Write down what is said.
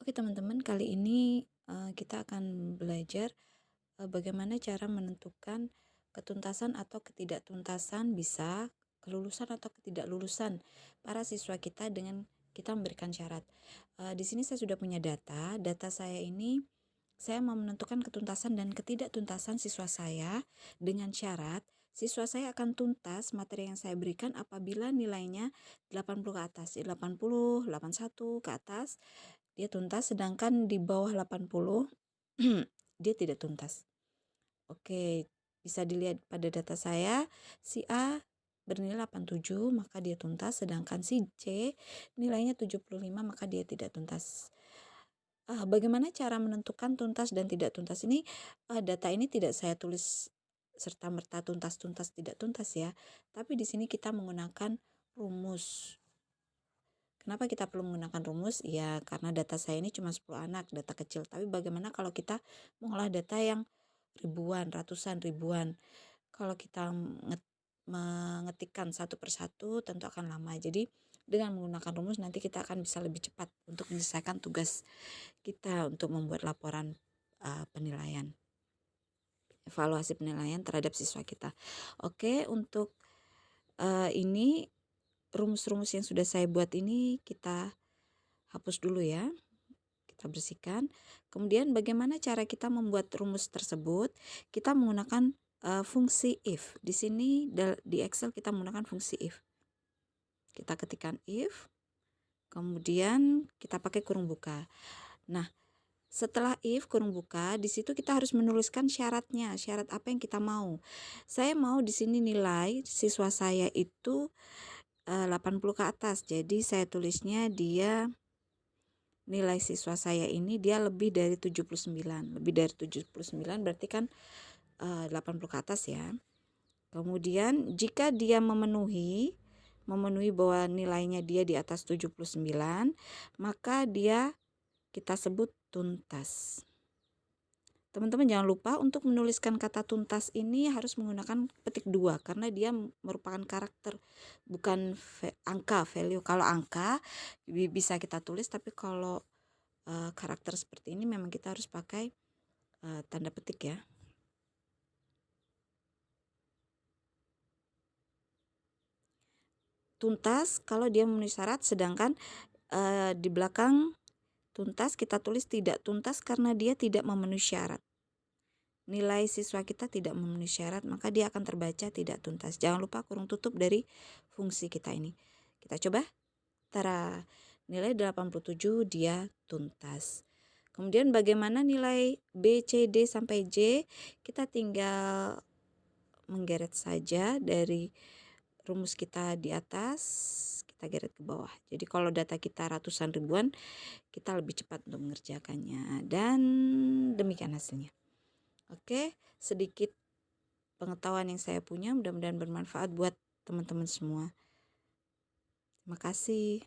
Oke teman-teman, kali ini kita akan belajar bagaimana cara menentukan ketuntasan atau ketidaktuntasan, bisa kelulusan atau ketidaklulusan para siswa kita dengan kita memberikan syarat. Di sini saya sudah punya data saya ini saya mau menentukan ketuntasan dan ketidaktuntasan siswa saya dengan syarat siswa saya akan tuntas materi yang saya berikan apabila nilainya 80 ke atas, 80, 81 ke atas dia tuntas, sedangkan di bawah 80 dia tidak tuntas. Oke, bisa dilihat pada data saya, si A bernilai 87 maka dia tuntas, sedangkan si C nilainya 75 maka dia tidak tuntas. Bagaimana cara menentukan tuntas dan tidak tuntas ini? Data ini tidak saya tulis serta-merta tuntas, tidak tuntas ya. Tapi di sini kita menggunakan rumus. Kenapa kita perlu menggunakan rumus? Ya, karena data saya ini cuma 10 anak, data kecil. Tapi bagaimana kalau kita mengolah data yang ribuan, ratusan, ribuan? Kalau kita mengetikkan satu persatu tentu akan lama. Jadi dengan menggunakan rumus nanti kita akan bisa lebih cepat untuk menyelesaikan tugas kita untuk membuat laporan penilaian, evaluasi penilaian terhadap siswa kita. Oke, untuk ini rumus-rumus yang sudah saya buat ini kita hapus dulu ya, kita bersihkan. Kemudian bagaimana cara kita membuat rumus tersebut? Kita menggunakan fungsi if. Di sini di Excel kita menggunakan fungsi if. Kita ketikkan if, kemudian kita pakai kurung buka. Nah, setelah if kurung buka, di situ kita harus menuliskan syaratnya. Syarat apa yang kita mau? Saya mau di sini nilai siswa saya itu 80 ke atas. Jadi saya tulisnya dia nilai siswa saya ini dia lebih dari 79. Lebih dari 79 berarti kan 80 ke atas ya. Kemudian jika dia memenuhi bahwa nilainya dia di atas 79, maka dia kita sebut tuntas. Teman-teman jangan lupa untuk menuliskan kata tuntas ini harus menggunakan petik 2 karena dia merupakan karakter, bukan angka, value. Kalau angka bisa kita tulis, tapi kalau karakter seperti ini memang kita harus pakai tanda petik ya. Tuntas kalau dia memenuhi syarat, sedangkan di belakang tuntas kita tulis tidak tuntas karena dia tidak memenuhi syarat. Nilai siswa kita tidak memenuhi syarat, maka dia akan terbaca tidak tuntas. Jangan lupa kurung tutup dari fungsi kita ini. Kita coba. Tara, nilai 87 dia tuntas. Kemudian bagaimana nilai B, C, D sampai J? Kita tinggal menggeret saja dari rumus kita di atas, kita geret ke bawah. Jadi kalau data kita ratusan ribuan, kita lebih cepat untuk mengerjakannya. Dan demikian hasilnya. Oke, sedikit pengetahuan yang saya punya, mudah-mudahan bermanfaat buat teman-teman semua. Terima kasih.